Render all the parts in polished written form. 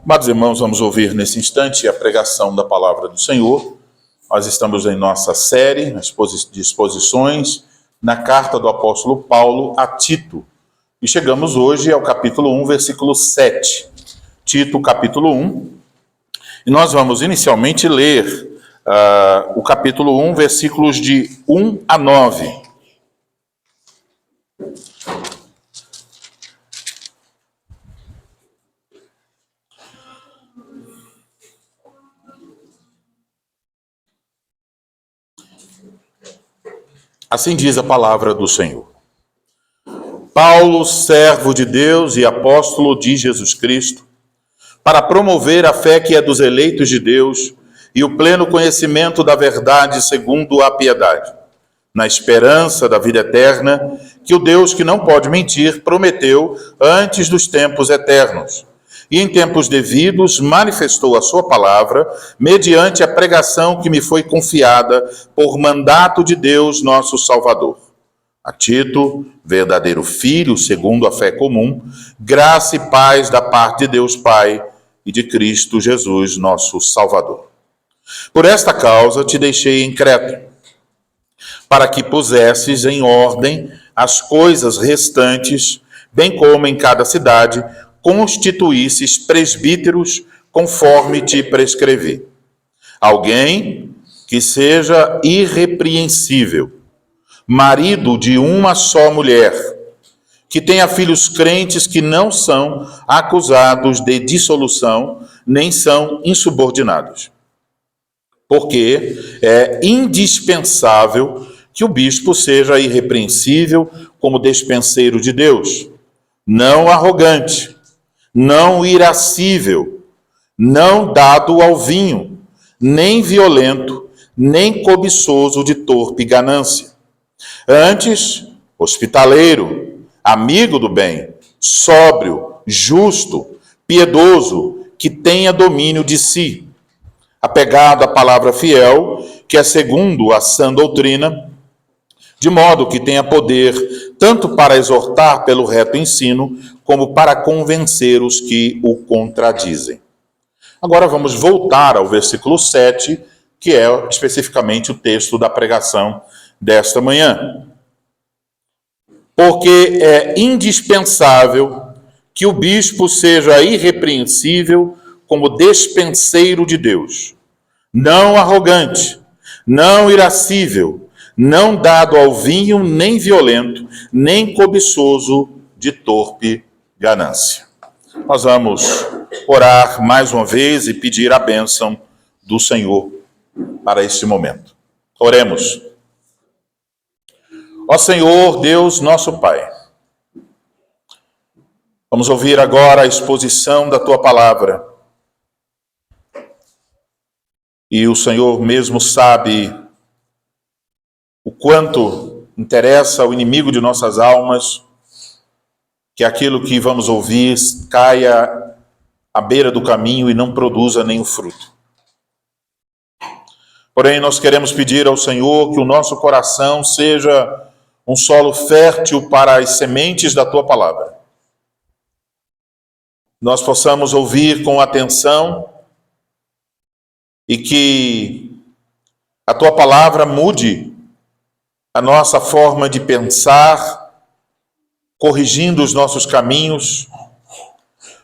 Amados irmãos, vamos ouvir nesse instante a pregação da palavra do Senhor. Nós estamos em nossa série de exposições na carta do apóstolo Paulo a Tito. E chegamos hoje ao capítulo 1, versículo 7. Tito, capítulo 1. E nós vamos inicialmente ler o capítulo 1, versículos de 1 a 9. Assim diz a palavra do Senhor. Paulo, servo de Deus e apóstolo de Jesus Cristo, para promover a fé que é dos eleitos de Deus e o pleno conhecimento da verdade segundo a piedade, na esperança da vida eterna, que o Deus que não pode mentir prometeu antes dos tempos eternos, e em tempos devidos manifestou a sua palavra, mediante a pregação que me foi confiada por mandato de Deus, nosso Salvador. A Tito, verdadeiro filho, segundo a fé comum, graça e paz da parte de Deus Pai e de Cristo Jesus, nosso Salvador. Por esta causa te deixei em Creta, para que pusesses em ordem as coisas restantes, bem como em cada cidade, constituísses presbíteros conforme te prescrevi. Alguém que seja irrepreensível, marido de uma só mulher, que tenha filhos crentes que não são acusados de dissolução, nem são insubordinados. Porque é indispensável que o bispo seja irrepreensível como despenseiro de Deus, não arrogante, não irascível, não dado ao vinho, nem violento, nem cobiçoso de torpe ganância. Antes, hospitaleiro, amigo do bem, sóbrio, justo, piedoso, que tenha domínio de si, apegado à palavra fiel, que é segundo a sã doutrina, de modo que tenha poder tanto para exortar pelo reto ensino, como para convencer os que o contradizem. Agora vamos voltar ao versículo 7, que é especificamente o texto da pregação desta manhã. Porque é indispensável que o bispo seja irrepreensível como despenseiro de Deus, não arrogante, não irascível, não dado ao vinho, nem violento, nem cobiçoso de torpe ganância. Nós vamos orar mais uma vez e pedir a bênção do Senhor para este momento. Oremos. Ó Senhor, Deus nosso Pai, vamos ouvir agora a exposição da Tua palavra. E o Senhor mesmo sabe o quanto interessa ao inimigo de nossas almas que aquilo que vamos ouvir caia à beira do caminho e não produza nenhum fruto. Porém, nós queremos pedir ao Senhor que o nosso coração seja um solo fértil para as sementes da Tua palavra. Nós possamos ouvir com atenção e que a Tua palavra mude a nossa forma de pensar, corrigindo os nossos caminhos,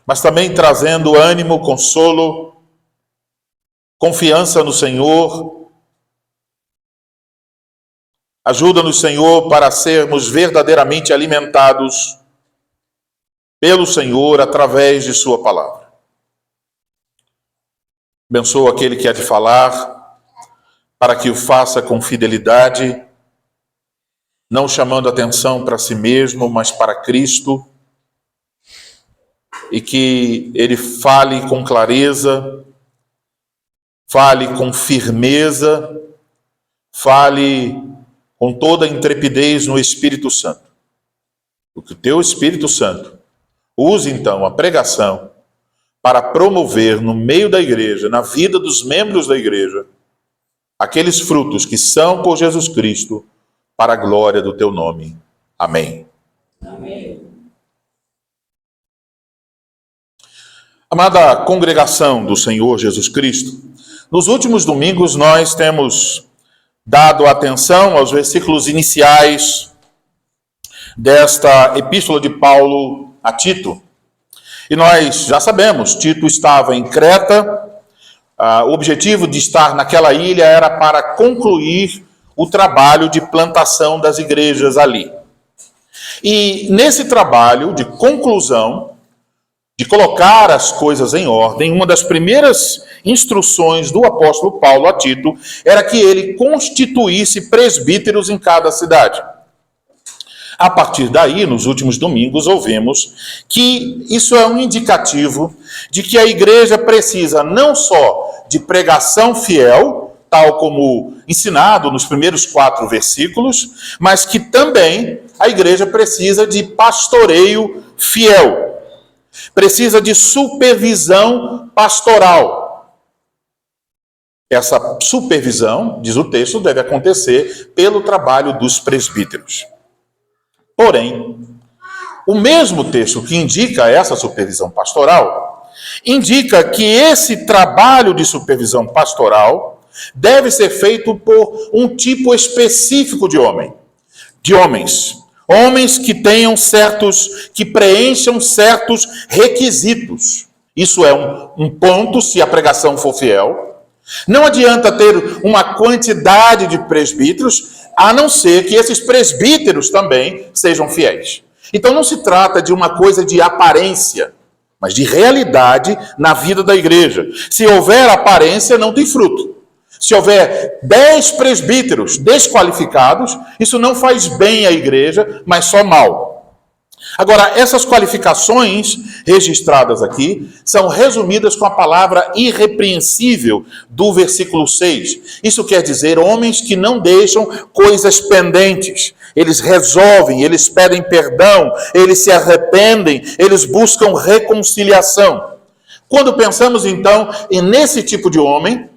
mas também trazendo ânimo, consolo, confiança no Senhor. Ajuda-nos, Senhor, para sermos verdadeiramente alimentados pelo Senhor através de Sua palavra. Abençoa aquele que há de falar, para que o faça com fidelidade, não chamando atenção para si mesmo, mas para Cristo, e que ele fale com clareza, fale com firmeza, fale com toda a intrepidez no Espírito Santo. Porque o Teu Espírito Santo use então a pregação para promover no meio da igreja, na vida dos membros da igreja, aqueles frutos que são por Jesus Cristo, para a glória do Teu nome. Amém. Amém. Amada congregação do Senhor Jesus Cristo, nos últimos domingos nós temos dado atenção aos versículos iniciais desta epístola de Paulo a Tito. E nós já sabemos, Tito estava em Creta, o objetivo de estar naquela ilha era para concluir o trabalho de plantação das igrejas ali. E nesse trabalho de conclusão, de colocar as coisas em ordem, uma das primeiras instruções do apóstolo Paulo a Tito era que ele constituísse presbíteros em cada cidade. A partir daí, nos últimos domingos, ouvimos que isso é um indicativo de que a igreja precisa não só de pregação fiel, tal como ensinado nos primeiros 4 versículos, mas que também a igreja precisa de pastoreio fiel. Precisa de supervisão pastoral. Essa supervisão, diz o texto, deve acontecer pelo trabalho dos presbíteros. Porém, o mesmo texto que indica essa supervisão pastoral, indica que esse trabalho de supervisão pastoral deve ser feito por um tipo específico de homens. Homens que tenham que preencham certos requisitos. Isso é um ponto, se a pregação for fiel. Não adianta ter uma quantidade de presbíteros, a não ser que esses presbíteros também sejam fiéis. Então não se trata de uma coisa de aparência, mas de realidade na vida da igreja. Se houver aparência, não tem fruto. Se houver 10 presbíteros desqualificados, isso não faz bem à igreja, mas só mal. Agora, essas qualificações registradas aqui são resumidas com a palavra irrepreensível do versículo 6. Isso quer dizer homens que não deixam coisas pendentes. Eles resolvem, eles pedem perdão, eles se arrependem, eles buscam reconciliação. Quando pensamos, então, nesse tipo de homem,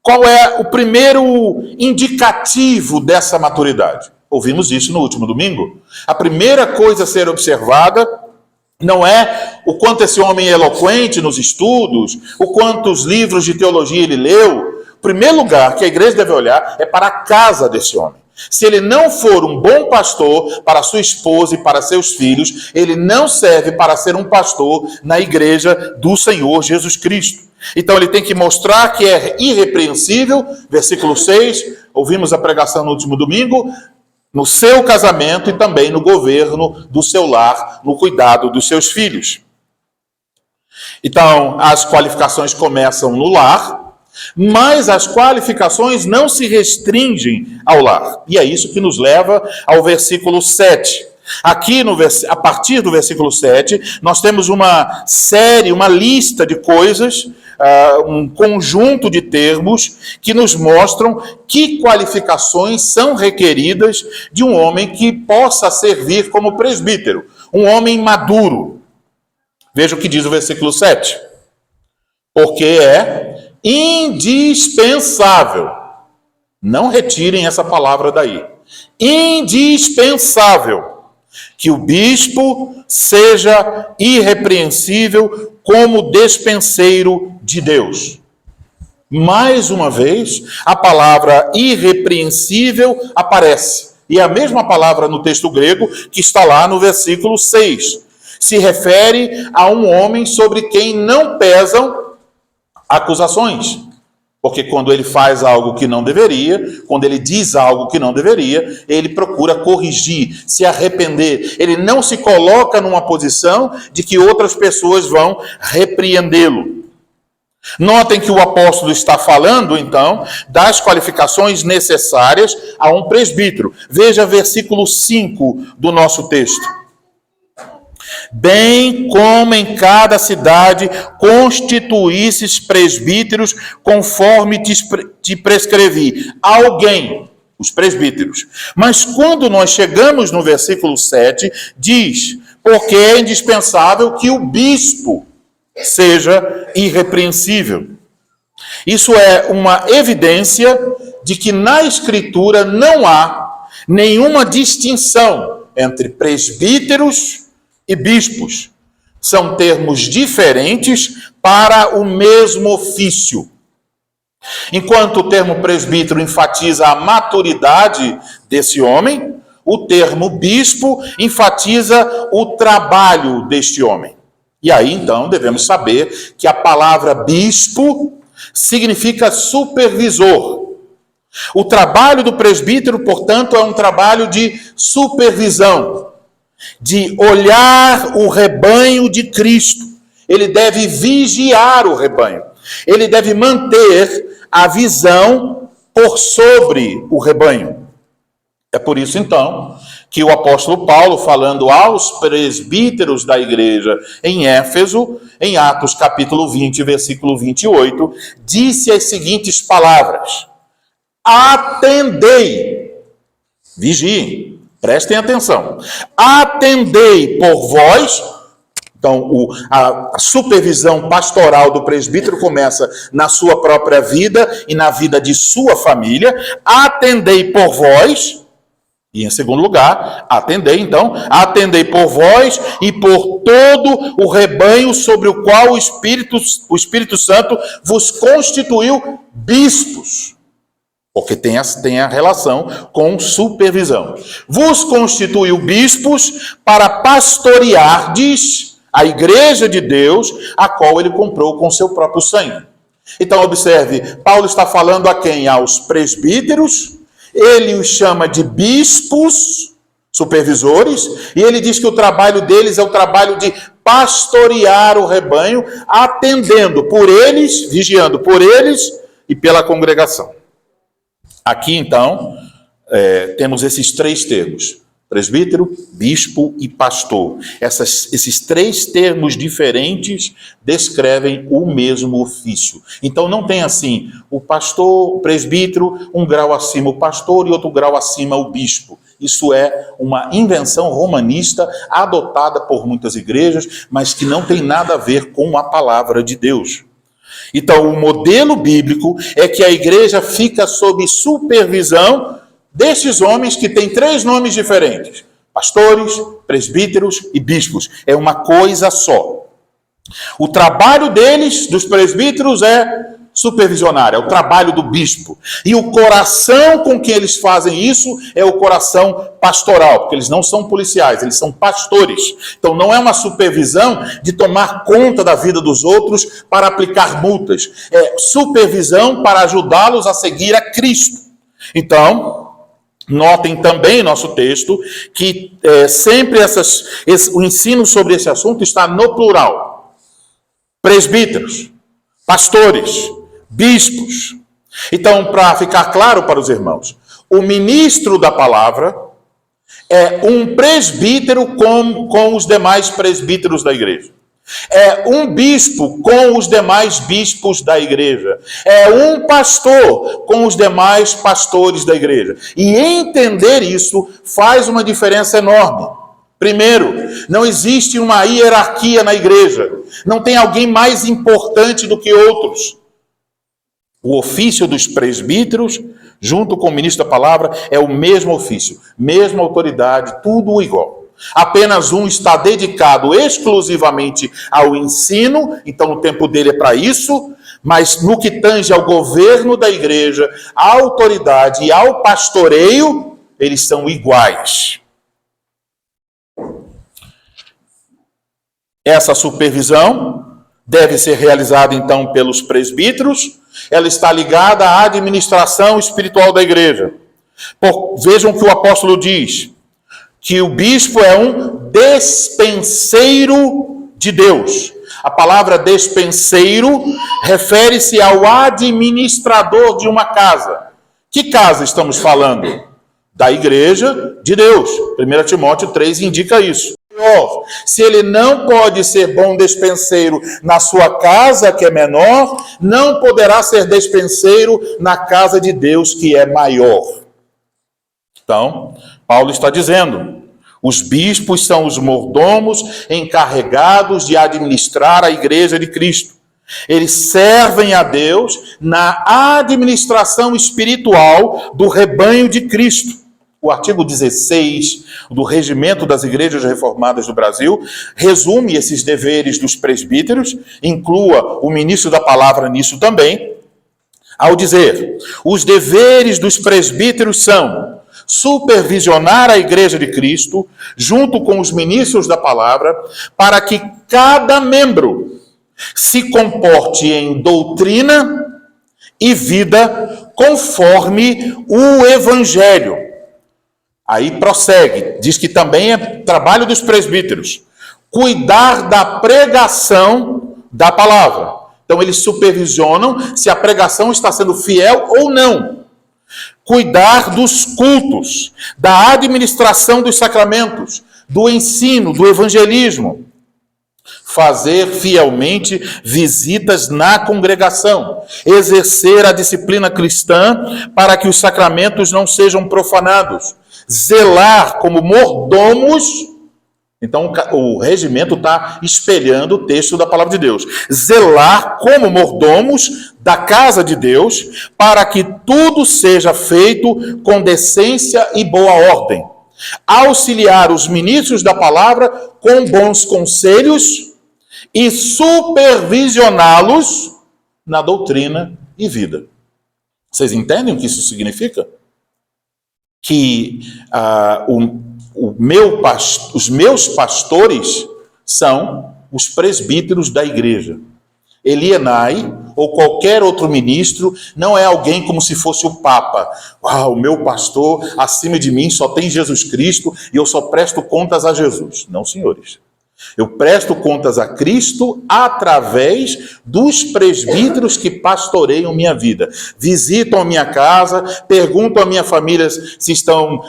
qual é o primeiro indicativo dessa maturidade? Ouvimos isso no último domingo. A primeira coisa a ser observada não é o quanto esse homem é eloquente nos estudos, o quantos livros de teologia ele leu. O primeiro lugar que a igreja deve olhar é para a casa desse homem. Se ele não for um bom pastor para sua esposa e para seus filhos, ele não serve para ser um pastor na igreja do Senhor Jesus Cristo. Então ele tem que mostrar que é irrepreensível, versículo 6, ouvimos a pregação no último domingo, no seu casamento e também no governo do seu lar, no cuidado dos seus filhos. Então, as qualificações começam no lar, mas as qualificações não se restringem ao lar. E é isso que nos leva ao versículo 7. Aqui, a partir do versículo 7, nós temos uma lista de coisas, um conjunto de termos que nos mostram que qualificações são requeridas de um homem que possa servir como presbítero, um homem maduro. Veja o que diz o versículo 7. Porque é indispensável. Não retirem essa palavra daí. Indispensável que o bispo seja irrepreensível como despenseiro de Deus. Mais uma vez, a palavra irrepreensível aparece. E é a mesma palavra no texto grego que está lá no versículo 6. Se refere a um homem sobre quem não pesam acusações. Porque quando ele faz algo que não deveria, quando ele diz algo que não deveria, ele procura corrigir, se arrepender. Ele não se coloca numa posição de que outras pessoas vão repreendê-lo. Notem que o apóstolo está falando, então, das qualificações necessárias a um presbítero. Veja versículo 5 do nosso texto. Bem como em cada cidade constituísses presbíteros conforme te prescrevi. Alguém, os presbíteros. Mas quando nós chegamos no versículo 7, diz, porque é indispensável que o bispo seja irrepreensível. Isso é uma evidência de que na Escritura não há nenhuma distinção entre presbíteros e bispos. São termos diferentes para o mesmo ofício. Enquanto o termo presbítero enfatiza a maturidade desse homem, o termo bispo enfatiza o trabalho deste homem. E aí, então, devemos saber que a palavra bispo significa supervisor. O trabalho do presbítero, portanto, é um trabalho de supervisão, de olhar o rebanho de Cristo. Ele deve vigiar o rebanho. Ele deve manter a visão por sobre o rebanho. É por isso, então, que o apóstolo Paulo, falando aos presbíteros da igreja em Éfeso, em Atos capítulo 20, versículo 28, disse as seguintes palavras: atendei, vigiem, prestem atenção, atendei por vós. Então, a supervisão pastoral do presbítero começa na sua própria vida e na vida de sua família. Atendei por vós. E em segundo lugar, atendei por vós e por todo o rebanho sobre o qual o Espírito Santo vos constituiu bispos. Porque tem a relação com supervisão. Vos constituiu bispos para pastoreardes a igreja de Deus, a qual ele comprou com seu próprio sangue. Então, observe, Paulo está falando a quem? Aos presbíteros. Ele os chama de bispos, supervisores, e ele diz que o trabalho deles é o trabalho de pastorear o rebanho, atendendo por eles, vigiando por eles e pela congregação. Aqui, então, temos esses três termos: presbítero, bispo e pastor. Esses três termos diferentes descrevem o mesmo ofício. Então não tem assim, o pastor, o presbítero, um grau acima o pastor e outro grau acima o bispo. Isso é uma invenção romanista adotada por muitas igrejas, mas que não tem nada a ver com a palavra de Deus. Então o modelo bíblico é que a igreja fica sob supervisão destes homens que têm três nomes diferentes: pastores, presbíteros e bispos. É uma coisa só. O trabalho deles, dos presbíteros, é supervisionar, é o trabalho do bispo. E o coração com que eles fazem isso é o coração pastoral, porque eles não são policiais, eles são pastores. Então não é uma supervisão de tomar conta da vida dos outros para aplicar multas. É supervisão para ajudá-los a seguir a Cristo. Então, notem também em nosso texto que sempre o ensino sobre esse assunto está no plural. Presbíteros, pastores, bispos. Então, para ficar claro para os irmãos, o ministro da palavra é um presbítero com os demais presbíteros da igreja. É um bispo com os demais bispos da igreja. É um pastor com os demais pastores da igreja. E entender isso faz uma diferença enorme. Primeiro, não existe uma hierarquia na igreja. Não tem alguém mais importante do que outros. O ofício dos presbíteros, junto com o ministro da palavra, é o mesmo ofício, mesma autoridade, tudo igual. Apenas um está dedicado exclusivamente ao ensino, então o tempo dele é para isso, mas no que tange ao governo da igreja, à autoridade e ao pastoreio, eles são iguais. Essa supervisão deve ser realizada então pelos presbíteros. Ela está ligada à administração espiritual da igreja. Vejam o que o apóstolo diz: que o bispo é um despenseiro de Deus. A palavra despenseiro refere-se ao administrador de uma casa. Que casa estamos falando? Da igreja de Deus. 1 Timóteo 3 indica isso. Se ele não pode ser bom despenseiro na sua casa, que é menor, não poderá ser despenseiro na casa de Deus, que é maior. Então, Paulo está dizendo: os bispos são os mordomos encarregados de administrar a igreja de Cristo. Eles servem a Deus na administração espiritual do rebanho de Cristo. o artigo 16 do Regimento das Igrejas Reformadas do Brasil resume esses deveres dos presbíteros, inclua o ministro da palavra nisso também, ao dizer: os deveres dos presbíteros são supervisionar a Igreja de Cristo, junto com os ministros da palavra, para que cada membro se comporte em doutrina e vida conforme o Evangelho. Aí prossegue, diz que também é trabalho dos presbíteros cuidar da pregação da palavra. Então eles supervisionam se a pregação está sendo fiel ou não. Cuidar dos cultos, da administração dos sacramentos, do ensino, do evangelismo. Fazer fielmente visitas na congregação, exercer a disciplina cristã para que os sacramentos não sejam profanados, zelar como mordomos. Então o regimento está espelhando o texto da palavra de Deus. Zelar como mordomos da casa de Deus, para que tudo seja feito com decência e boa ordem. Auxiliar os ministros da palavra com bons conselhos e supervisioná-los na doutrina e vida. Vocês entendem o que isso significa? Que os meus pastores são os presbíteros da igreja. Elienai, ou qualquer outro ministro, não é alguém como se fosse o Papa. O meu pastor, acima de mim, só tem Jesus Cristo e eu só presto contas a Jesus. Não, senhores. Eu presto contas a Cristo através dos presbíteros que pastoreiam minha vida. Visitam a minha casa, perguntam à minha família se estão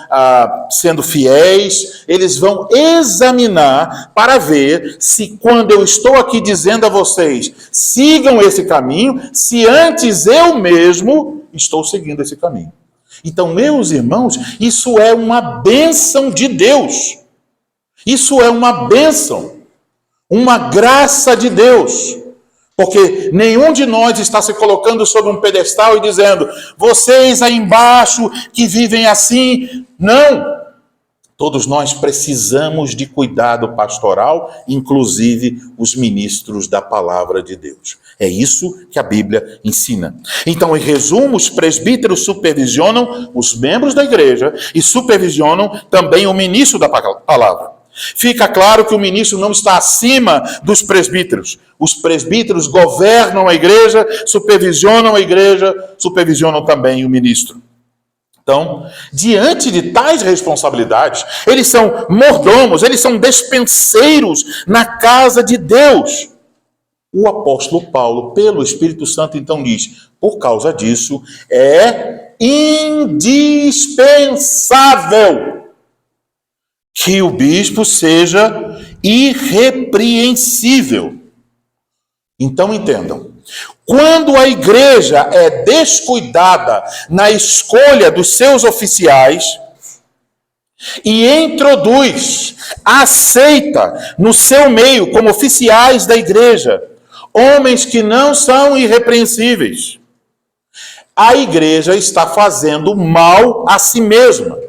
sendo fiéis. Eles vão examinar para ver se, quando eu estou aqui dizendo a vocês, sigam esse caminho, se antes eu mesmo estou seguindo esse caminho. Então, meus irmãos, isso é uma bênção de Deus. Isso é uma bênção, uma graça de Deus, porque nenhum de nós está se colocando sobre um pedestal e dizendo: vocês aí embaixo que vivem assim. Não! Todos nós precisamos de cuidado pastoral, inclusive os ministros da palavra de Deus. É isso que a Bíblia ensina. Então, em resumo, os presbíteros supervisionam os membros da igreja e supervisionam também o ministro da palavra. Fica claro que o ministro não está acima dos presbíteros. Os presbíteros governam a igreja, supervisionam também o ministro. Então, diante de tais responsabilidades, eles são mordomos, eles são despenseiros na casa de Deus. O apóstolo Paulo, pelo Espírito Santo, então diz: por causa disso, é indispensável que o bispo seja irrepreensível. Então entendam, quando a igreja é descuidada na escolha dos seus oficiais e aceita no seu meio como oficiais da igreja homens que não são irrepreensíveis, a igreja está fazendo mal a si mesma.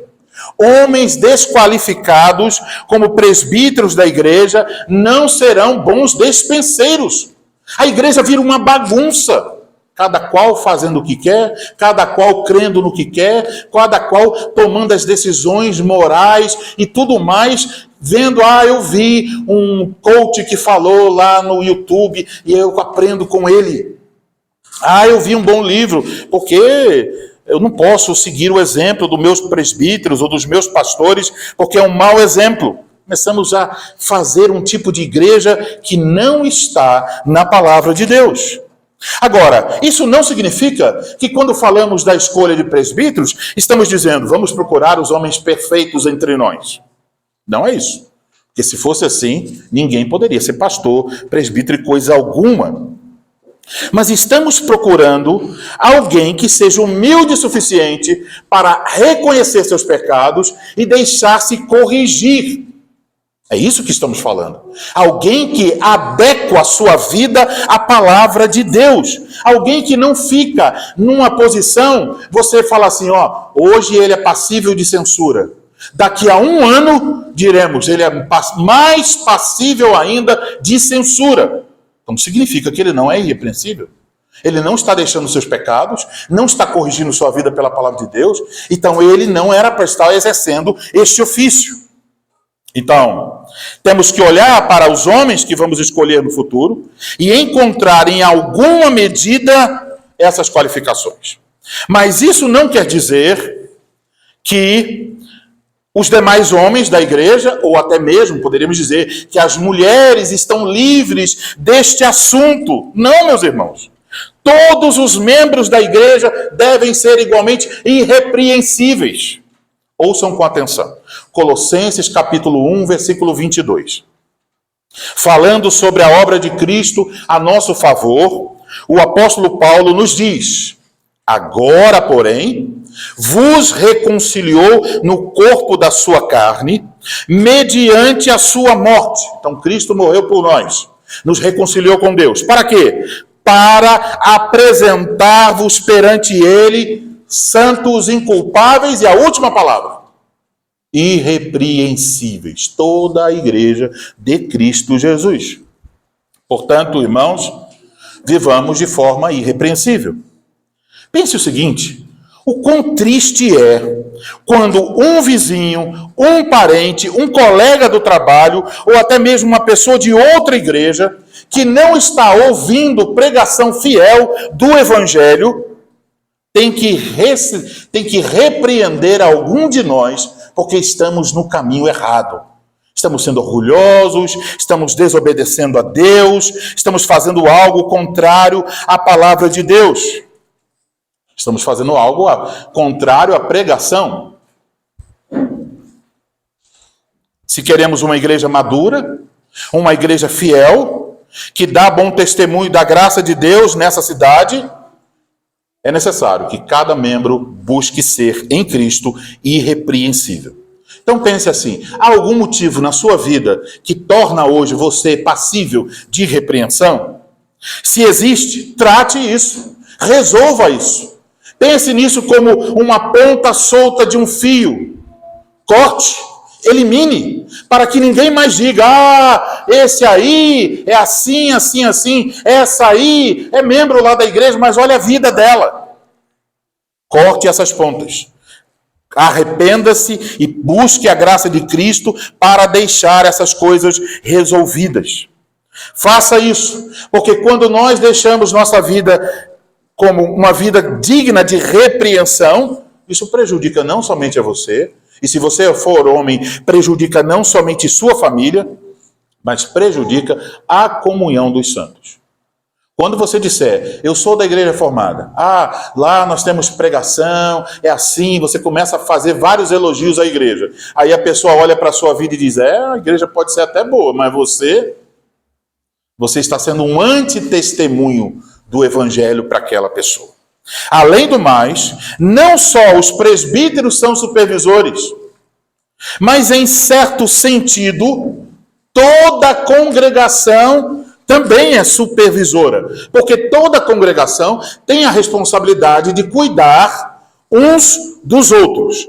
Homens desqualificados como presbíteros da igreja não serão bons despenseiros. A igreja vira uma bagunça, cada qual fazendo o que quer, cada qual crendo no que quer, cada qual tomando as decisões morais e tudo mais, vendo: eu vi um coach que falou lá no YouTube e eu aprendo com ele. Eu vi um bom livro, porque eu não posso seguir o exemplo dos meus presbíteros ou dos meus pastores, porque é um mau exemplo. Começamos a fazer um tipo de igreja que não está na palavra de Deus. Agora, isso não significa que quando falamos da escolha de presbíteros, estamos dizendo: vamos procurar os homens perfeitos entre nós. Não é isso. Porque se fosse assim, ninguém poderia ser pastor, presbítero e coisa alguma. Mas estamos procurando alguém que seja humilde o suficiente para reconhecer seus pecados e deixar-se corrigir. É isso que estamos falando. Alguém que adequa a sua vida à palavra de Deus. Alguém que não fica numa posição, você fala assim, ó, hoje ele é passível de censura. Daqui a um ano, diremos, ele é mais passível ainda de censura. Então significa que ele não é irrepreensível. Ele não está deixando seus pecados, não está corrigindo sua vida pela palavra de Deus, então ele não era para estar exercendo este ofício. Então, temos que olhar para os homens que vamos escolher no futuro e encontrar em alguma medida essas qualificações. Mas isso não quer dizer que os demais homens da igreja, ou até mesmo poderíamos dizer que as mulheres estão livres deste assunto. Não, meus irmãos. Todos os membros da igreja devem ser igualmente irrepreensíveis. Ouçam com atenção. Colossenses capítulo 1, versículo 22. Falando sobre a obra de Cristo a nosso favor, o apóstolo Paulo nos diz: agora, porém, vos reconciliou no corpo da sua carne, mediante a sua morte. Então, Cristo morreu por nós, nos reconciliou com Deus. Para quê? Para apresentar-vos perante Ele santos, inculpáveis, e a última palavra, irrepreensíveis. Toda a igreja de Cristo Jesus. Portanto, irmãos, vivamos de forma irrepreensível. Pense o seguinte, o quão triste é quando um vizinho, um parente, um colega do trabalho, ou até mesmo uma pessoa de outra igreja, que não está ouvindo pregação fiel do Evangelho, tem que repreender algum de nós, porque estamos no caminho errado. Estamos sendo orgulhosos, estamos desobedecendo a Deus, estamos fazendo algo contrário à palavra de Deus. Estamos fazendo algo contrário à pregação. Se queremos uma igreja madura, uma igreja fiel, que dá bom testemunho da graça de Deus nessa cidade, é necessário que cada membro busque ser, em Cristo, irrepreensível. Então pense assim, há algum motivo na sua vida que torna hoje você passível de repreensão? Se existe, trate isso, resolva isso. Pense nisso como uma ponta solta de um fio. Corte, elimine, para que ninguém mais diga, esse aí é assim, assim, assim, essa aí é membro lá da igreja, mas olha a vida dela. Corte essas pontas. Arrependa-se e busque a graça de Cristo para deixar essas coisas resolvidas. Faça isso, porque quando nós deixamos nossa vida como uma vida digna de repreensão, isso prejudica não somente a você, e se você for homem, prejudica não somente sua família, mas prejudica a comunhão dos santos. Quando você disser, eu sou da igreja reformada, lá nós temos pregação, é assim, você começa a fazer vários elogios à igreja. Aí a pessoa olha para a sua vida e diz, a igreja pode ser até boa, mas você está sendo um antitestemunho do evangelho para aquela pessoa. Além do mais, não só os presbíteros são supervisores, mas em certo sentido, toda a congregação também é supervisora, porque toda a congregação tem a responsabilidade de cuidar uns dos outros.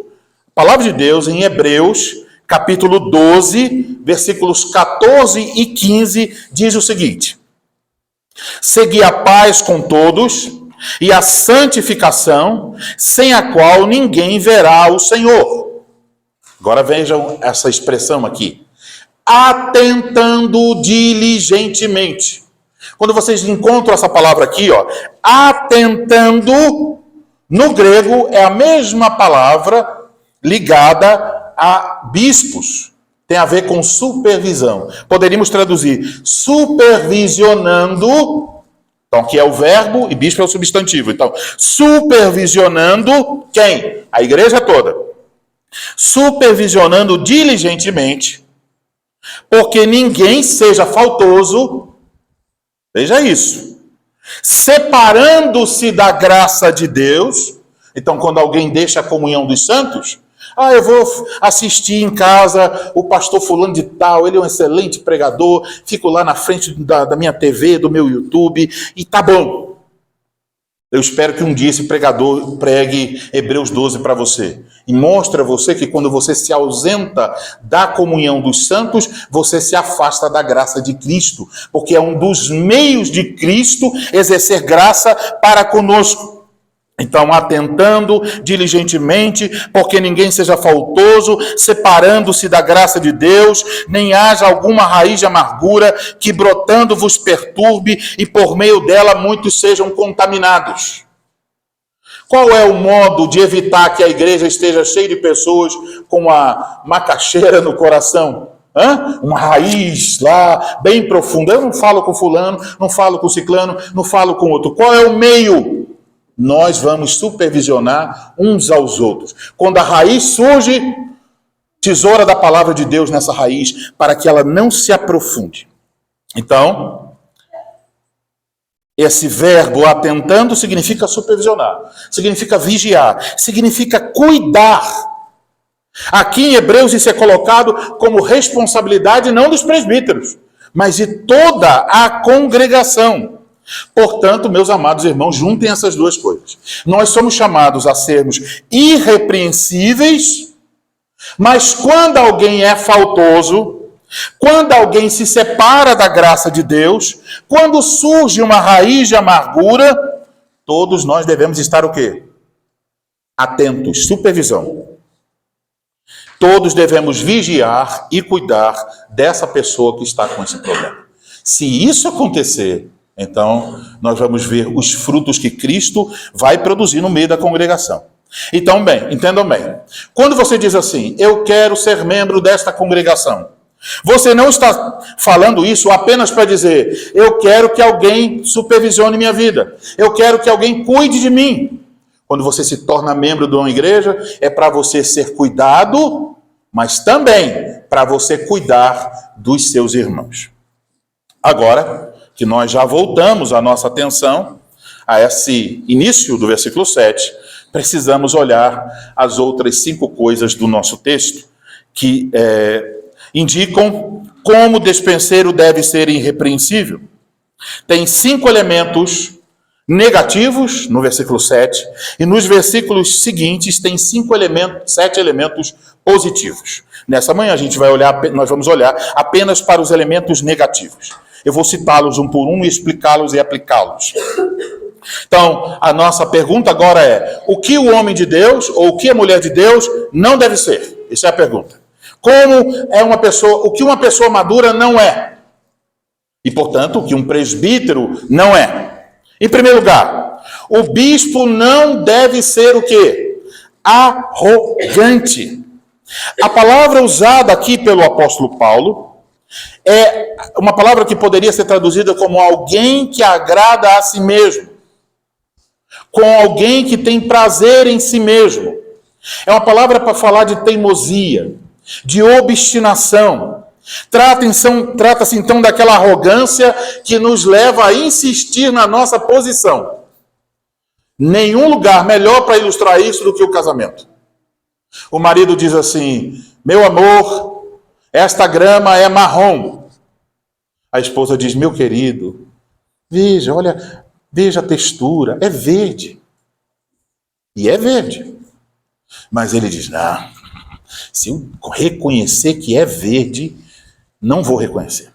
A palavra de Deus em Hebreus, capítulo 12, versículos 14 e 15, diz o seguinte: segui a paz com todos e a santificação, sem a qual ninguém verá o Senhor. Agora vejam essa expressão aqui. Atentando diligentemente. Quando vocês encontram essa palavra aqui, atentando, no grego é a mesma palavra ligada a bispos. Tem a ver com supervisão. Poderíamos traduzir supervisionando, então que é o verbo e bispo é o substantivo. Então, supervisionando quem? A igreja toda. Supervisionando diligentemente, porque ninguém seja faltoso, veja isso, separando-se da graça de Deus. Então, quando alguém deixa a comunhão dos santos, Ah, eu vou assistir em casa o pastor fulano de tal, ele é um excelente pregador, fico lá na frente da minha TV, do meu YouTube, e tá bom. Eu espero que um dia esse pregador pregue Hebreus 12 para você. E mostre a você que quando você se ausenta da comunhão dos santos, você se afasta da graça de Cristo. Porque é um dos meios de Cristo exercer graça para conosco. Então, atentando diligentemente, porque ninguém seja faltoso, separando-se da graça de Deus, nem haja alguma raiz de amargura que brotando vos perturbe e por meio dela muitos sejam contaminados. Qual é o modo de evitar que a igreja esteja cheia de pessoas com a macaxeira no coração? Uma raiz lá, bem profunda. Eu não falo com fulano, não falo com ciclano, não falo com outro. Qual é o meio? Nós vamos supervisionar uns aos outros. Quando a raiz surge, tesoura da palavra de Deus nessa raiz, para que ela não se aprofunde. Então, esse verbo atentando significa supervisionar, significa vigiar, significa cuidar. Aqui em Hebreus isso é colocado como responsabilidade não dos presbíteros, mas de toda a congregação. Portanto, meus amados irmãos, juntem essas duas coisas. Nós somos chamados a sermos irrepreensíveis, mas quando alguém é faltoso, quando alguém se separa da graça de Deus, quando surge uma raiz de amargura, todos nós devemos estar o quê? Atentos, supervisão. Todos devemos vigiar e cuidar dessa pessoa que está com esse problema. Se isso acontecer, então, nós vamos ver os frutos que Cristo vai produzir no meio da congregação. Então, bem, entendam bem. Quando você diz assim, eu quero ser membro desta congregação, você não está falando isso apenas para dizer, eu quero que alguém supervisione minha vida, eu quero que alguém cuide de mim. Quando você se torna membro de uma igreja, é para você ser cuidado, mas também para você cuidar dos seus irmãos. Agora, que nós já voltamos a nossa atenção a esse início do versículo 7, precisamos olhar as outras 5 coisas do nosso texto que indicam como o despenseiro deve ser irrepreensível. Tem 5 elementos negativos no versículo 7 e nos versículos seguintes tem 7 elementos positivos. Nessa manhã nós vamos olhar apenas para os elementos negativos. Eu vou citá-los um por um e explicá-los e aplicá-los. Então, a nossa pergunta agora é: o que o homem de Deus ou o que a mulher de Deus não deve ser? Essa é a pergunta. O que uma pessoa madura não é? E, portanto, o que um presbítero não é? Em primeiro lugar, o bispo não deve ser o quê? Arrogante. A palavra usada aqui pelo apóstolo Paulo é uma palavra que poderia ser traduzida como alguém que agrada a si mesmo, com alguém que tem prazer em si mesmo. É uma palavra para falar de teimosia, de obstinação. Trata-se então daquela arrogância que nos leva a insistir na nossa posição. Nenhum lugar melhor para ilustrar isso do que o casamento. O marido diz assim: meu amor, esta grama é marrom. A esposa diz: meu querido, veja a textura, é verde. E é verde. Mas ele diz: não, se eu reconhecer que é verde, não vou reconhecer.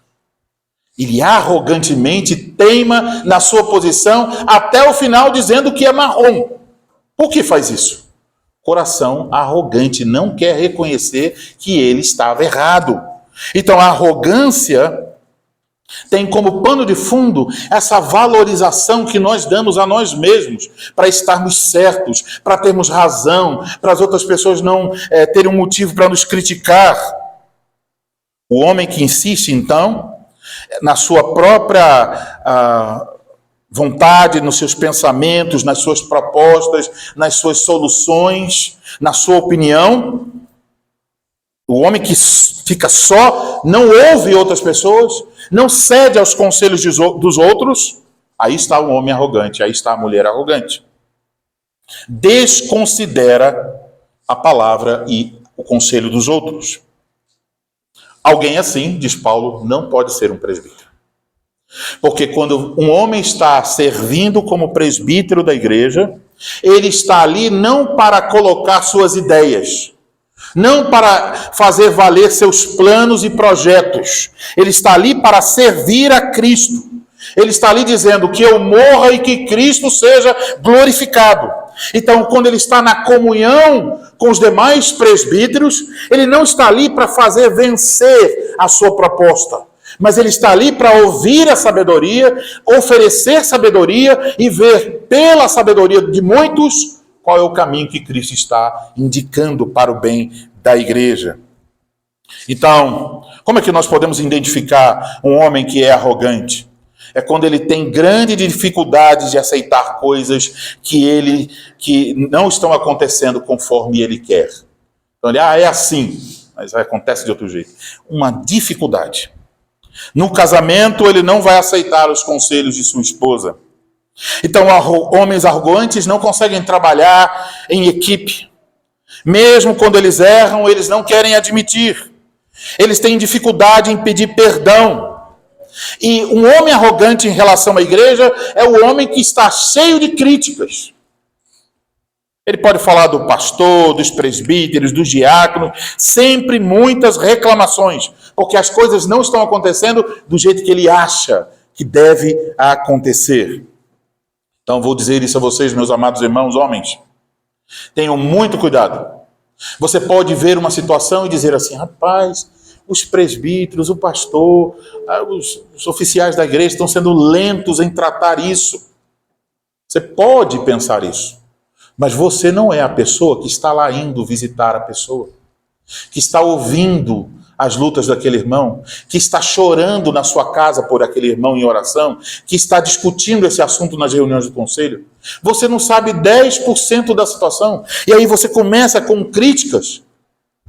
Ele arrogantemente teima na sua posição até o final dizendo que é marrom. Por que faz isso? Coração arrogante não quer reconhecer que ele estava errado. Então a arrogância tem como pano de fundo essa valorização que nós damos a nós mesmos para estarmos certos, para termos razão, para as outras pessoas não terem um motivo para nos criticar. O homem que insiste, então, na sua própria vontade, nos seus pensamentos, nas suas propostas, nas suas soluções, na sua opinião. O homem que fica só, não ouve outras pessoas, não cede aos conselhos dos outros. Aí está o homem arrogante, aí está a mulher arrogante. Desconsidera a palavra e o conselho dos outros. Alguém assim, diz Paulo, não pode ser um presbítero. Porque quando um homem está servindo como presbítero da igreja, ele está ali não para colocar suas ideias, não para fazer valer seus planos e projetos. Ele está ali para servir a Cristo. Ele está ali dizendo que eu morra e que Cristo seja glorificado. Então, quando ele está na comunhão com os demais presbíteros, ele não está ali para fazer vencer a sua proposta, mas ele está ali para ouvir a sabedoria, oferecer sabedoria e ver pela sabedoria de muitos qual é o caminho que Cristo está indicando para o bem da igreja. Então, como é que nós podemos identificar um homem que é arrogante? É quando ele tem grande dificuldade de aceitar coisas que não estão acontecendo conforme ele quer. Então ele, é assim, mas acontece de outro jeito. Uma dificuldade. No casamento, ele não vai aceitar os conselhos de sua esposa. Então, homens arrogantes não conseguem trabalhar em equipe. Mesmo quando eles erram, eles não querem admitir. Eles têm dificuldade em pedir perdão. E um homem arrogante em relação à igreja é o homem que está cheio de críticas. Ele pode falar do pastor, dos presbíteros, dos diáconos, sempre muitas reclamações, porque as coisas não estão acontecendo do jeito que ele acha que deve acontecer. Então vou dizer isso a vocês, meus amados irmãos, homens. Tenham muito cuidado. Você pode ver uma situação e dizer assim, rapaz, os presbíteros, o pastor, os oficiais da igreja estão sendo lentos em tratar isso. Você pode pensar isso. Mas você não é a pessoa que está lá indo visitar a pessoa, que está ouvindo as lutas daquele irmão, que está chorando na sua casa por aquele irmão em oração, que está discutindo esse assunto nas reuniões do conselho. Você não sabe 10% da situação. E aí você começa com críticas.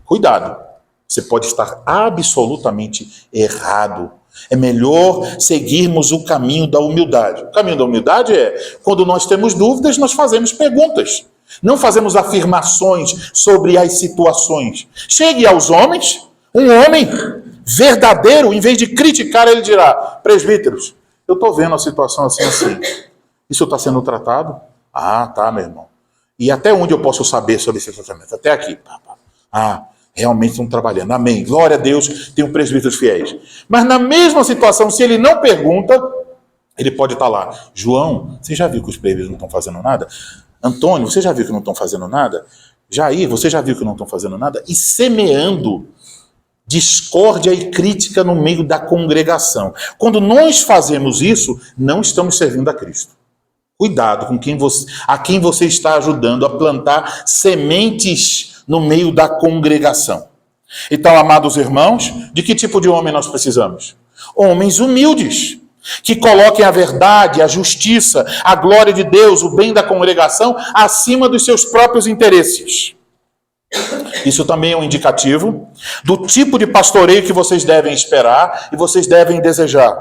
Cuidado, você pode estar absolutamente errado. É melhor seguirmos o caminho da humildade. O caminho da humildade é, quando nós temos dúvidas, nós fazemos perguntas. Não fazemos afirmações sobre as situações. Chegue aos homens, um homem verdadeiro, em vez de criticar, ele dirá, presbíteros, eu estou vendo a situação assim. Isso está sendo tratado? Ah, tá, meu irmão. E até onde eu posso saber sobre esse tratamento? Até aqui. Realmente estão trabalhando. Amém. Glória a Deus, tem presbíteros fiéis. Mas na mesma situação, se ele não pergunta, ele pode estar lá. João, você já viu que os presbíteros não estão fazendo nada? Antônio, você já viu que não estão fazendo nada? Jair, você já viu que não estão fazendo nada? E semeando discórdia e crítica no meio da congregação. Quando nós fazemos isso, não estamos servindo a Cristo. Cuidado com a quem você está ajudando a plantar sementes no meio da congregação. Então, amados irmãos, de que tipo de homem nós precisamos? Homens humildes, que coloquem a verdade, a justiça, a glória de Deus, o bem da congregação, acima dos seus próprios interesses. Isso também é um indicativo do tipo de pastoreio que vocês devem esperar e vocês devem desejar.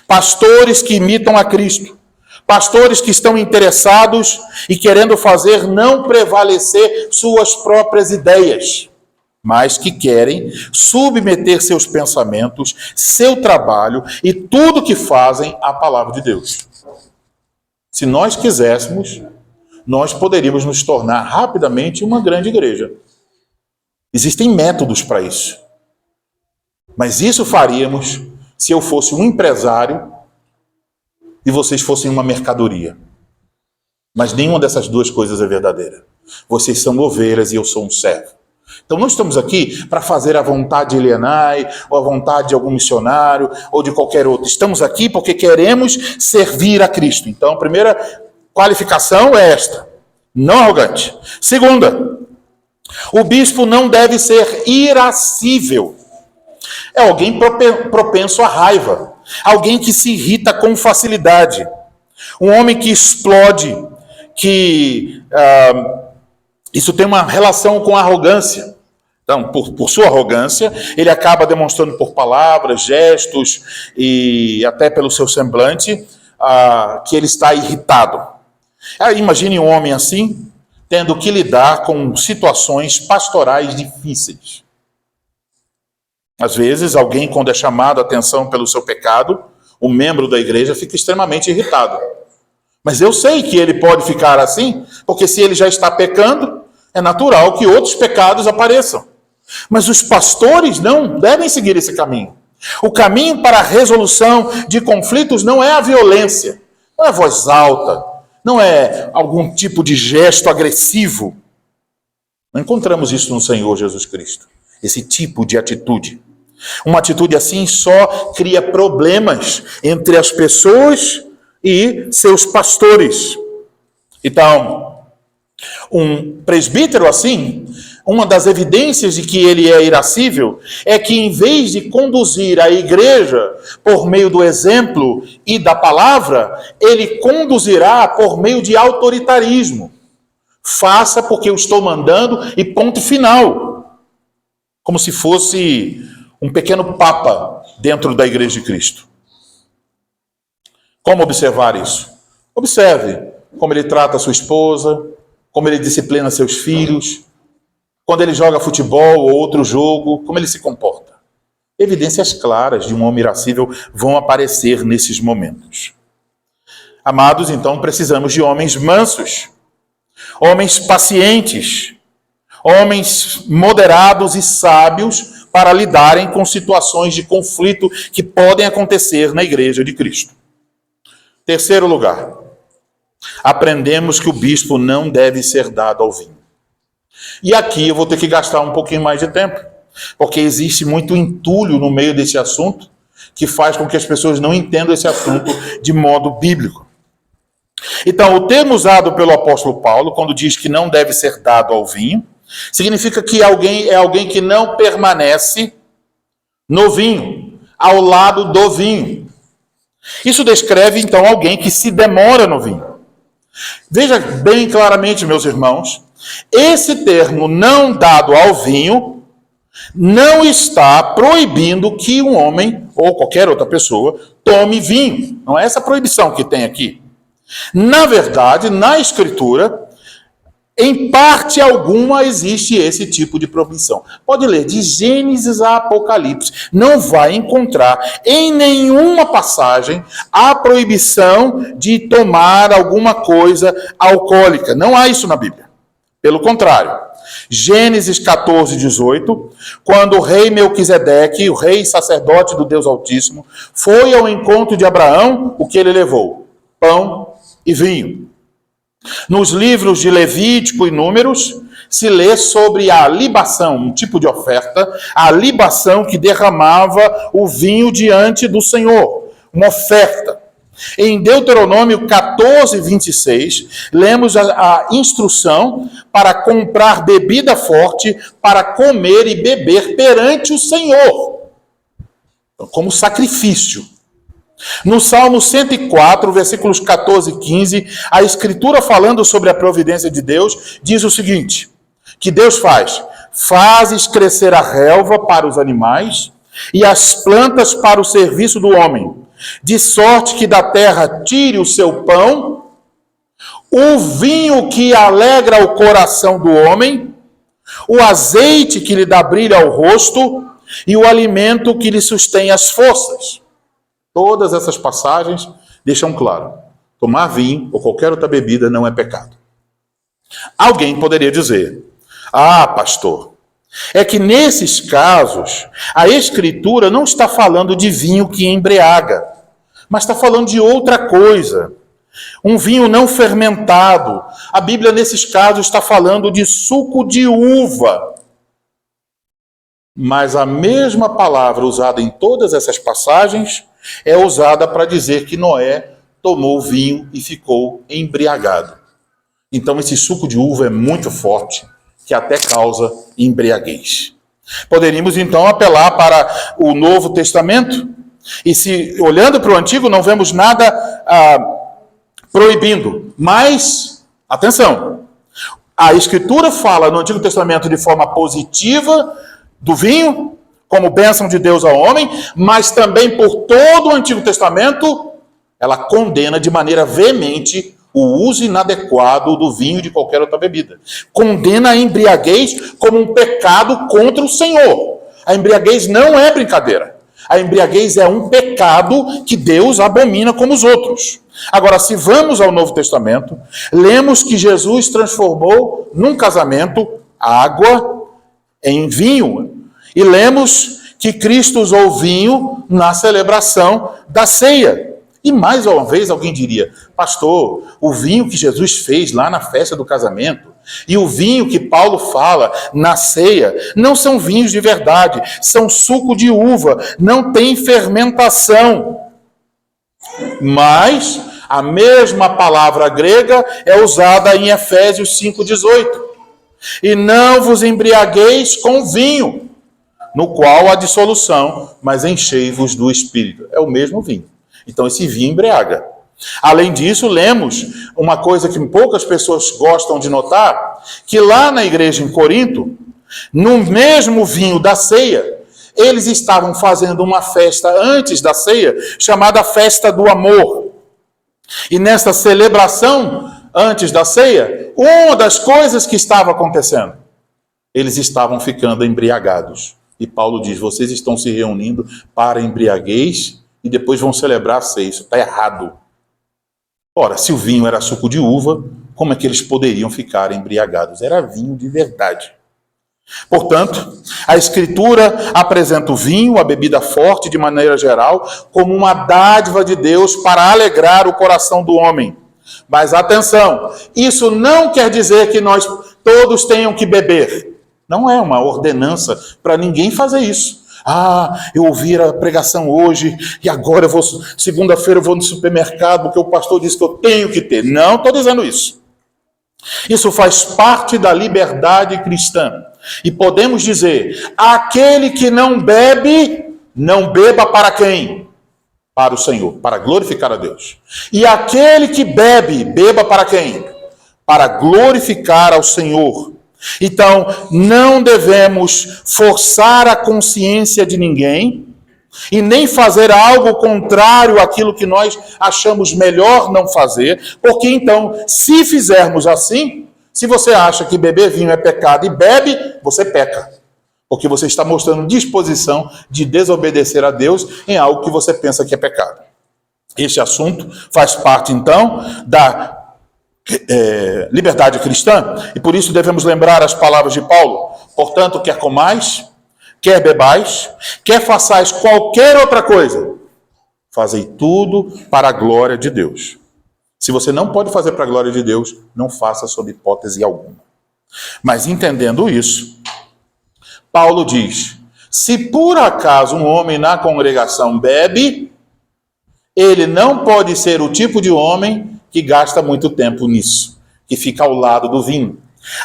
Pastores que imitam a Cristo. Pastores que estão interessados e querendo fazer não prevalecer suas próprias ideias, mas que querem submeter seus pensamentos, seu trabalho e tudo que fazem à palavra de Deus. Se nós quiséssemos, nós poderíamos nos tornar rapidamente uma grande igreja. Existem métodos para isso. Mas isso faríamos se eu fosse um empresário e vocês fossem uma mercadoria. Mas nenhuma dessas duas coisas é verdadeira. Vocês são ovelhas e eu sou um servo. Então não estamos aqui para fazer a vontade de Elianai, ou a vontade de algum missionário, ou de qualquer outro. Estamos aqui porque queremos servir a Cristo. Então a primeira qualificação é esta: não arrogante. Segunda, o bispo não deve ser irascível. É alguém propenso à raiva. Alguém que se irrita com facilidade. Um homem que explode, isso tem uma relação com a arrogância. Então, por sua arrogância, ele acaba demonstrando por palavras, gestos e até pelo seu semblante que ele está irritado. Imagine um homem assim, tendo que lidar com situações pastorais difíceis. Às vezes, alguém, quando é chamado a atenção pelo seu pecado, o membro da igreja fica extremamente irritado. Mas eu sei que ele pode ficar assim, porque se ele já está pecando, é natural que outros pecados apareçam. Mas os pastores não devem seguir esse caminho. O caminho para a resolução de conflitos não é a violência, não é a voz alta, não é algum tipo de gesto agressivo. Não encontramos isso no Senhor Jesus Cristo, esse tipo de atitude. Uma atitude assim só cria problemas entre as pessoas e seus pastores. Então, um presbítero assim, uma das evidências de que ele é irascível é que, em vez de conduzir a igreja por meio do exemplo e da palavra, ele conduzirá por meio de autoritarismo. Faça porque eu estou mandando e ponto final. Como se fosse um pequeno papa dentro da igreja de Cristo. Como observar isso? Observe como ele trata a sua esposa, como ele disciplina seus filhos, quando ele joga futebol ou outro jogo, como ele se comporta. Evidências claras de um homem irascível vão aparecer nesses momentos. Amados, então precisamos de homens mansos, homens pacientes, homens moderados e sábios para lidarem com situações de conflito que podem acontecer na igreja de Cristo. Terceiro lugar, aprendemos que o bispo não deve ser dado ao vinho. E aqui eu vou ter que gastar um pouquinho mais de tempo, porque existe muito entulho no meio desse assunto, que faz com que as pessoas não entendam esse assunto de modo bíblico. Então, o termo usado pelo apóstolo Paulo, quando diz que não deve ser dado ao vinho, significa que alguém é alguém que não permanece no vinho, ao lado do vinho. Isso descreve, então, alguém que se demora no vinho. Veja bem claramente, meus irmãos, esse termo não dado ao vinho não está proibindo que um homem ou qualquer outra pessoa tome vinho. Não é essa proibição que tem aqui. Na verdade, na Escritura, em parte alguma existe esse tipo de proibição. Pode ler de Gênesis a Apocalipse. Não vai encontrar em nenhuma passagem a proibição de tomar alguma coisa alcoólica. Não há isso na Bíblia. Pelo contrário, Gênesis 14, 18, quando o rei Melquisedeque, o rei sacerdote do Deus Altíssimo, foi ao encontro de Abraão, o que ele levou? Pão e vinho. Nos livros de Levítico e Números, se lê sobre a libação, um tipo de oferta, a libação que derramava o vinho diante do Senhor, uma oferta. Em Deuteronômio 14, 26, lemos a instrução para comprar bebida forte para comer e beber perante o Senhor, como sacrifício. No Salmo 104, versículos 14 e 15, a Escritura falando sobre a providência de Deus, diz o seguinte, que Deus faz: fazes crescer a relva para os animais e as plantas para o serviço do homem, de sorte que da terra tire o seu pão, o vinho que alegra o coração do homem, o azeite que lhe dá brilho ao rosto e o alimento que lhe sustém as forças. Todas essas passagens deixam claro: tomar vinho ou qualquer outra bebida não é pecado. Alguém poderia dizer: ah, pastor, é que nesses casos a Escritura não está falando de vinho que embriaga, mas está falando de outra coisa. Um vinho não fermentado. A Bíblia, nesses casos, está falando de suco de uva. Mas a mesma palavra usada em todas essas passagens é usada para dizer que Noé tomou vinho e ficou embriagado. Então esse suco de uva é muito forte, que até causa embriaguez. Poderíamos então apelar para o Novo Testamento, e se olhando para o Antigo não vemos nada proibindo, mas, atenção, a Escritura fala no Antigo Testamento de forma positiva do vinho, como bênção de Deus ao homem, mas também por todo o Antigo Testamento, ela condena de maneira veemente o uso inadequado do vinho e de qualquer outra bebida. Condena a embriaguez como um pecado contra o Senhor. A embriaguez não é brincadeira. A embriaguez é um pecado que Deus abomina como os outros. Agora, se vamos ao Novo Testamento, lemos que Jesus transformou num casamento água em vinho. E lemos que Cristo usou vinho na celebração da ceia. E mais uma vez alguém diria, pastor, o vinho que Jesus fez lá na festa do casamento e o vinho que Paulo fala na ceia não são vinhos de verdade, são suco de uva, não tem fermentação. Mas a mesma palavra grega é usada em Efésios 5,18. E não vos embriagueis com vinho, no qual há dissolução, mas enchei-vos do Espírito. É o mesmo vinho. Então esse vinho embriaga. Além disso, lemos uma coisa que poucas pessoas gostam de notar, que lá na igreja em Corinto, no mesmo vinho da ceia, eles estavam fazendo uma festa antes da ceia, chamada Festa do Amor. E nessa celebração, antes da ceia, uma das coisas que estava acontecendo, eles estavam ficando embriagados. E Paulo diz, vocês estão se reunindo para embriaguez e depois vão celebrar a ceia. Isso está errado. Ora, se o vinho era suco de uva, como é que eles poderiam ficar embriagados? Era vinho de verdade. Portanto, a Escritura apresenta o vinho, a bebida forte, de maneira geral, como uma dádiva de Deus para alegrar o coração do homem. Mas atenção, isso não quer dizer que nós todos tenham que beber. Não é uma ordenança para ninguém fazer isso. Eu ouvi a pregação hoje e agora segunda-feira eu vou no supermercado porque o pastor disse que eu tenho que ter. Não estou dizendo isso. Isso faz parte da liberdade cristã. E podemos dizer, aquele que não bebe, não beba para quem? Para o Senhor, para glorificar a Deus. E aquele que bebe, beba para quem? Para glorificar ao Senhor. Então, não devemos forçar a consciência de ninguém e nem fazer algo contrário àquilo que nós achamos melhor não fazer, porque então, se fizermos assim, se você acha que beber vinho é pecado e bebe, você peca, porque você está mostrando disposição de desobedecer a Deus em algo que você pensa que é pecado. Este assunto faz parte, então, da liberdade cristã, e por isso devemos lembrar as palavras de Paulo. Portanto, quer comais, quer bebais, quer façais qualquer outra coisa, fazei tudo para a glória de Deus. Se você não pode fazer para a glória de Deus, não faça sob hipótese alguma. Mas entendendo isso, Paulo diz, se por acaso um homem na congregação bebe, ele não pode ser o tipo de homem que gasta muito tempo nisso, que fica ao lado do vinho.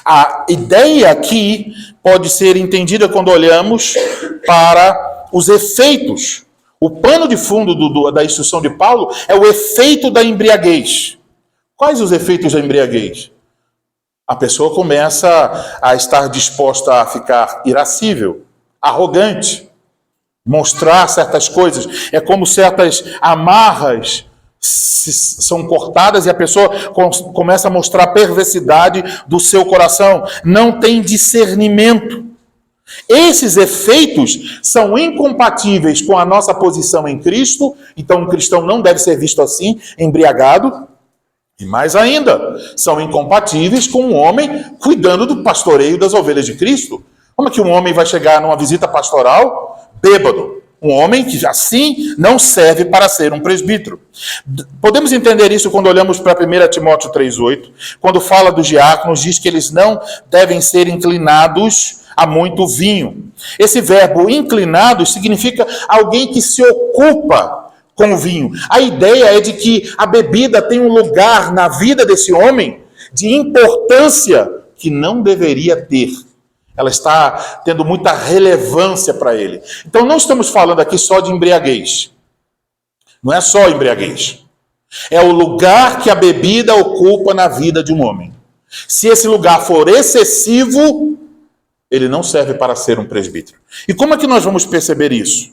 A ideia aqui pode ser entendida quando olhamos para os efeitos. O pano de fundo da instrução de Paulo é o efeito da embriaguez. Quais os efeitos da embriaguez? A pessoa começa a estar disposta a ficar irascível, arrogante, mostrar certas coisas. É como certas amarras são cortadas e a pessoa começa a mostrar a perversidade do seu coração. Não tem discernimento. Esses efeitos são incompatíveis com a nossa posição em Cristo. Então, um cristão não deve ser visto assim, embriagado. E mais ainda, são incompatíveis com um homem cuidando do pastoreio das ovelhas de Cristo. Como é que um homem vai chegar numa visita pastoral bêbado? Um homem que assim não serve para ser um presbítero. Podemos entender isso quando olhamos para 1 Timóteo 3,8, quando fala dos diáconos, diz que eles não devem ser inclinados a muito vinho. Esse verbo inclinados significa alguém que se ocupa com o vinho. A ideia é de que a bebida tem um lugar na vida desse homem de importância que não deveria ter. Ela está tendo muita relevância para ele. Então não estamos falando aqui só de embriaguez. Não é só embriaguez. É o lugar que a bebida ocupa na vida de um homem. Se esse lugar for excessivo, ele não serve para ser um presbítero. E como é que nós vamos perceber isso?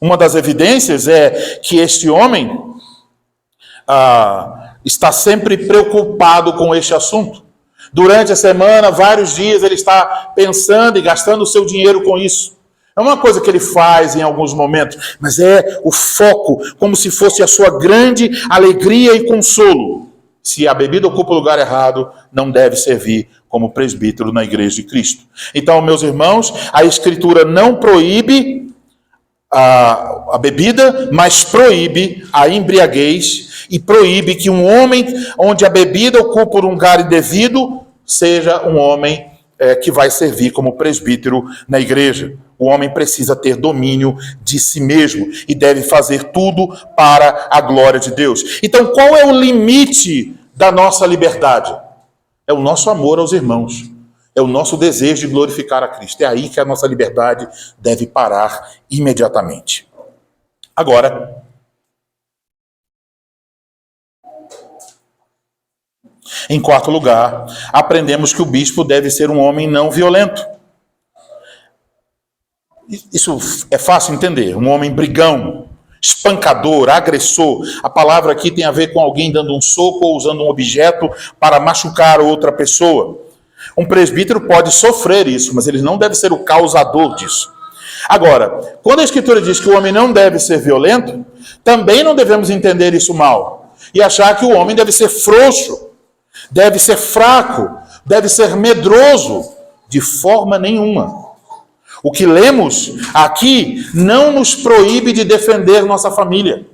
Uma das evidências é que este homem está sempre preocupado com este assunto. Durante a semana, vários dias, ele está pensando e gastando o seu dinheiro com isso. É uma coisa que ele faz em alguns momentos, mas é o foco, como se fosse a sua grande alegria e consolo. Se a bebida ocupa o lugar errado, não deve servir como presbítero na igreja de Cristo. Então, meus irmãos, a Escritura não proíbe a bebida, mas proíbe a embriaguez e proíbe que um homem onde a bebida ocupa um lugar indevido seja um homem que vai servir como presbítero na igreja. O homem precisa ter domínio de si mesmo e deve fazer tudo para a glória de Deus. Então, qual é o limite da nossa liberdade? É o nosso amor aos irmãos. É o nosso desejo de glorificar a Cristo. É aí que a nossa liberdade deve parar imediatamente. Agora, em quarto lugar, aprendemos que o bispo deve ser um homem não violento. Isso é fácil entender. Um homem brigão, espancador, agressor. A palavra aqui tem a ver com alguém dando um soco ou usando um objeto para machucar outra pessoa. Um presbítero pode sofrer isso, mas ele não deve ser o causador disso. Agora, quando a Escritura diz que o homem não deve ser violento, também não devemos entender isso mal e achar que o homem deve ser frouxo, deve ser fraco, deve ser medroso. De forma nenhuma. O que lemos aqui não nos proíbe de defender nossa família.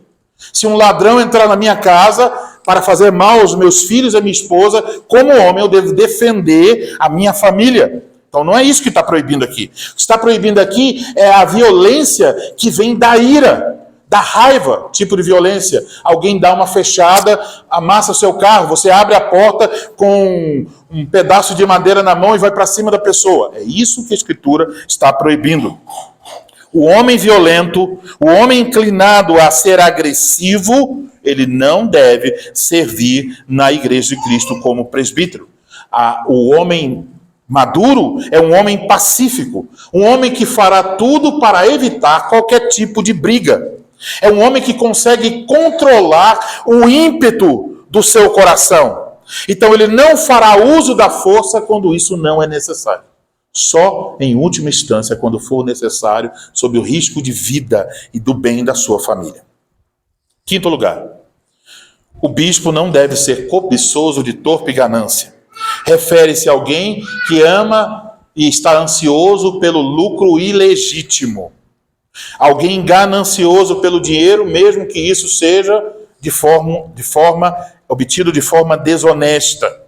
Se um ladrão entrar na minha casa para fazer mal aos meus filhos e à minha esposa, como homem eu devo defender a minha família. Então não é isso que está proibindo aqui. O que está proibindo aqui é a violência que vem da ira, da raiva, tipo de violência. Alguém dá uma fechada, amassa o seu carro, você abre a porta com um pedaço de madeira na mão e vai para cima da pessoa. É isso que a Escritura está proibindo. O homem violento, o homem inclinado a ser agressivo, ele não deve servir na igreja de Cristo como presbítero. O homem maduro é um homem pacífico, um homem que fará tudo para evitar qualquer tipo de briga. É um homem que consegue controlar o ímpeto do seu coração. Então ele não fará uso da força quando isso não é necessário. Só em última instância, quando for necessário, sob o risco de vida e do bem da sua família. Quinto lugar, o bispo não deve ser cobiçoso de torpe ganância. Refere-se a alguém que ama e está ansioso pelo lucro ilegítimo. Alguém ganancioso pelo dinheiro, mesmo que isso seja obtido de forma desonesta.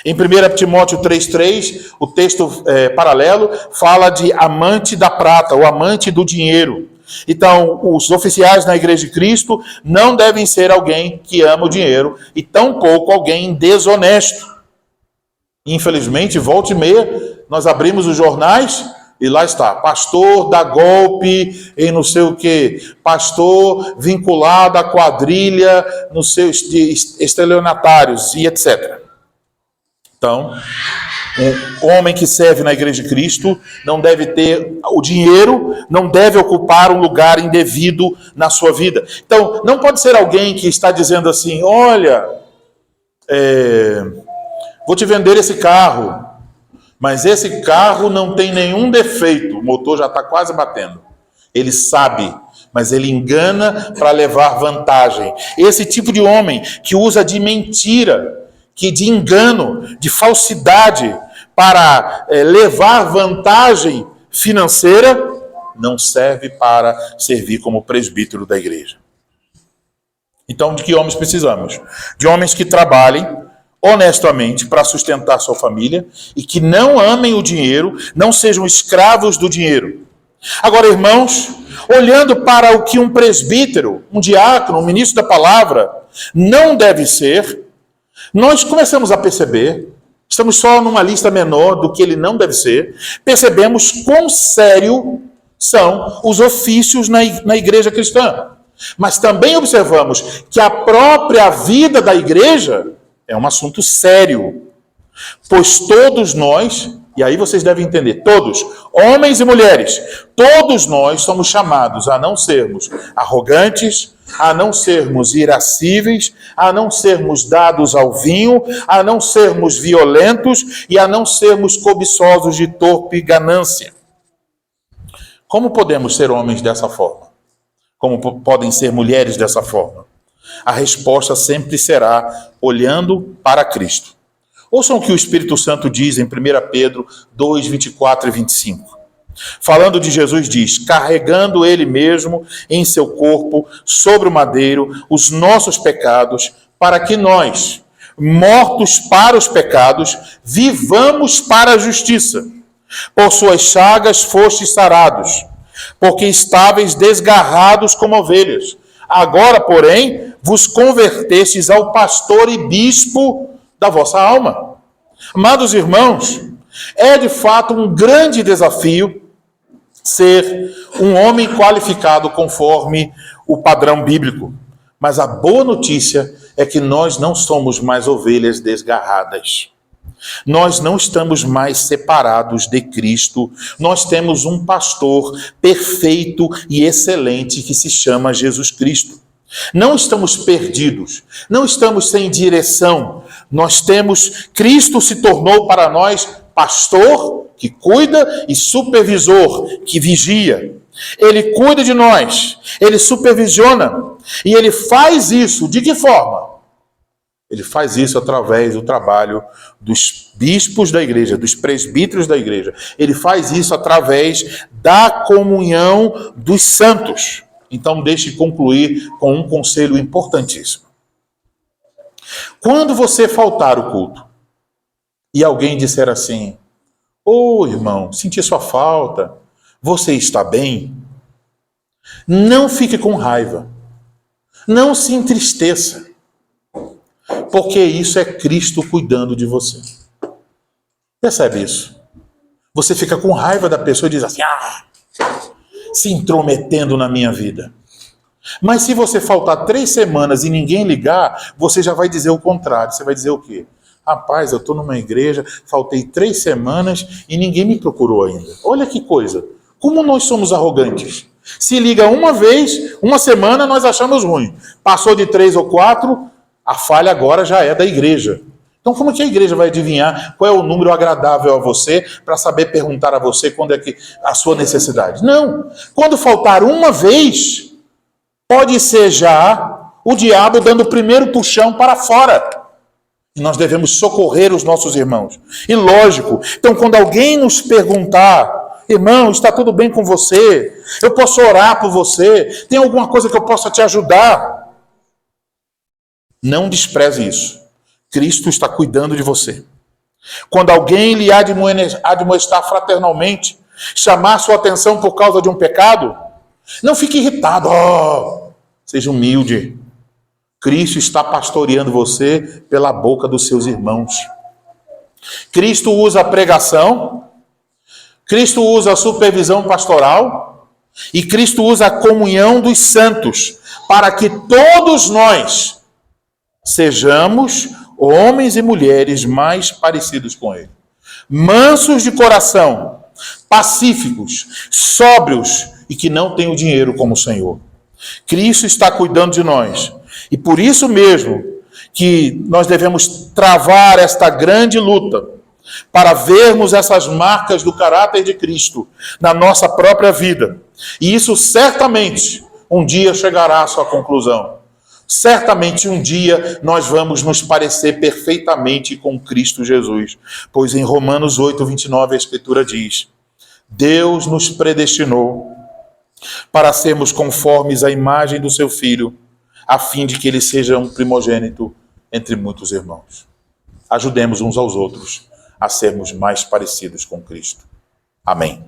Em 1 Timóteo 3,3, o texto paralelo fala de amante da prata, o amante do dinheiro. Então, os oficiais na Igreja de Cristo não devem ser alguém que ama o dinheiro e tampouco alguém desonesto. Infelizmente, volta e meia, nós abrimos os jornais e lá está, pastor dá golpe em não sei o quê, pastor vinculado à quadrilha, nos seus estelionatários e etc. Então, um homem que serve na Igreja de Cristo não deve ter o dinheiro, não deve ocupar um lugar indevido na sua vida. Então, não pode ser alguém que está dizendo assim, olha, vou te vender esse carro, mas esse carro não tem nenhum defeito, o motor já está quase batendo. Ele sabe, mas ele engana para levar vantagem. Esse tipo de homem que usa de mentira, de engano, de falsidade para levar vantagem financeira, não serve para servir como presbítero da igreja. Então, de que homens precisamos? De homens que trabalhem honestamente para sustentar sua família e que não amem o dinheiro, não sejam escravos do dinheiro. Agora, irmãos, olhando para o que um presbítero, um diácono, um ministro da palavra não deve ser, nós começamos a perceber, estamos só numa lista menor do que ele não deve ser, percebemos quão sério são os ofícios na igreja cristã. Mas também observamos que a própria vida da igreja é um assunto sério, pois todos nós, E aí vocês devem entender, todos, homens e mulheres, todos nós somos chamados a não sermos arrogantes, a não sermos irascíveis, a não sermos dados ao vinho, a não sermos violentos e a não sermos cobiçosos de torpe ganância. Como podemos ser homens dessa forma? Como podem ser mulheres dessa forma? A resposta sempre será olhando para Cristo. Ouçam o que o Espírito Santo diz em 1 Pedro 2, 24 e 25. Falando de Jesus, diz: carregando ele mesmo em seu corpo, sobre o madeiro, os nossos pecados, para que nós, mortos para os pecados, vivamos para a justiça. Por suas chagas fostes sarados, porque estáveis desgarrados como ovelhas. Agora, porém, vos convertestes ao pastor e bispo da vossa alma. Amados irmãos, é de fato um grande desafio ser um homem qualificado conforme o padrão bíblico. Mas a boa notícia é que nós não somos mais ovelhas desgarradas. Nós não estamos mais separados de Cristo. Nós temos um pastor perfeito e excelente que se chama Jesus Cristo. Não estamos perdidos, não estamos sem direção. Cristo se tornou para nós pastor que cuida e supervisor que vigia. Ele cuida de nós, ele supervisiona e ele faz isso de que forma? Ele faz isso através do trabalho dos bispos da igreja, dos presbíteros da igreja. Ele faz isso através da comunhão dos santos. Então, deixe concluir com um conselho importantíssimo. Quando você faltar o culto e alguém disser assim: ô irmão, senti sua falta, você está bem? Não fique com raiva. Não se entristeça. Porque isso é Cristo cuidando de você. Percebe isso? Você fica com raiva da pessoa e diz assim: se intrometendo na minha vida. Mas se você faltar 3 semanas e ninguém ligar, você já vai dizer o contrário. Você vai dizer o quê? Rapaz, eu estou numa igreja, faltei 3 semanas e ninguém me procurou ainda. Olha que coisa. Como nós somos arrogantes. Se liga uma vez, uma semana, nós achamos ruim. Passou de 3 ou 4, a falha agora já é da igreja. Então como que a igreja vai adivinhar qual é o número agradável a você para saber perguntar a você quando é que a sua necessidade? Não. Quando faltar uma vez, pode ser já o diabo dando o primeiro puxão para fora. E nós devemos socorrer os nossos irmãos. E lógico, então quando alguém nos perguntar: irmão, está tudo bem com você? Eu posso orar por você? Tem alguma coisa que eu possa te ajudar? Não despreze isso. Cristo está cuidando de você. Quando alguém lhe admoestar fraternalmente, chamar sua atenção por causa de um pecado, não fique irritado. Seja humilde. Cristo está pastoreando você pela boca dos seus irmãos. Cristo usa a pregação, Cristo usa a supervisão pastoral e Cristo usa a comunhão dos santos para que todos nós sejamos homens e mulheres mais parecidos com Ele. Mansos de coração, pacíficos, sóbrios e que não têm o dinheiro como o Senhor. Cristo está cuidando de nós. E por isso mesmo que nós devemos travar esta grande luta para vermos essas marcas do caráter de Cristo na nossa própria vida. E isso certamente um dia chegará à sua conclusão. Certamente um dia nós vamos nos parecer perfeitamente com Cristo Jesus. Pois em Romanos 8, 29 a Escritura diz: Deus nos predestinou para sermos conformes à imagem do seu Filho, a fim de que ele seja um primogênito entre muitos irmãos. Ajudemos uns aos outros a sermos mais parecidos com Cristo. Amém.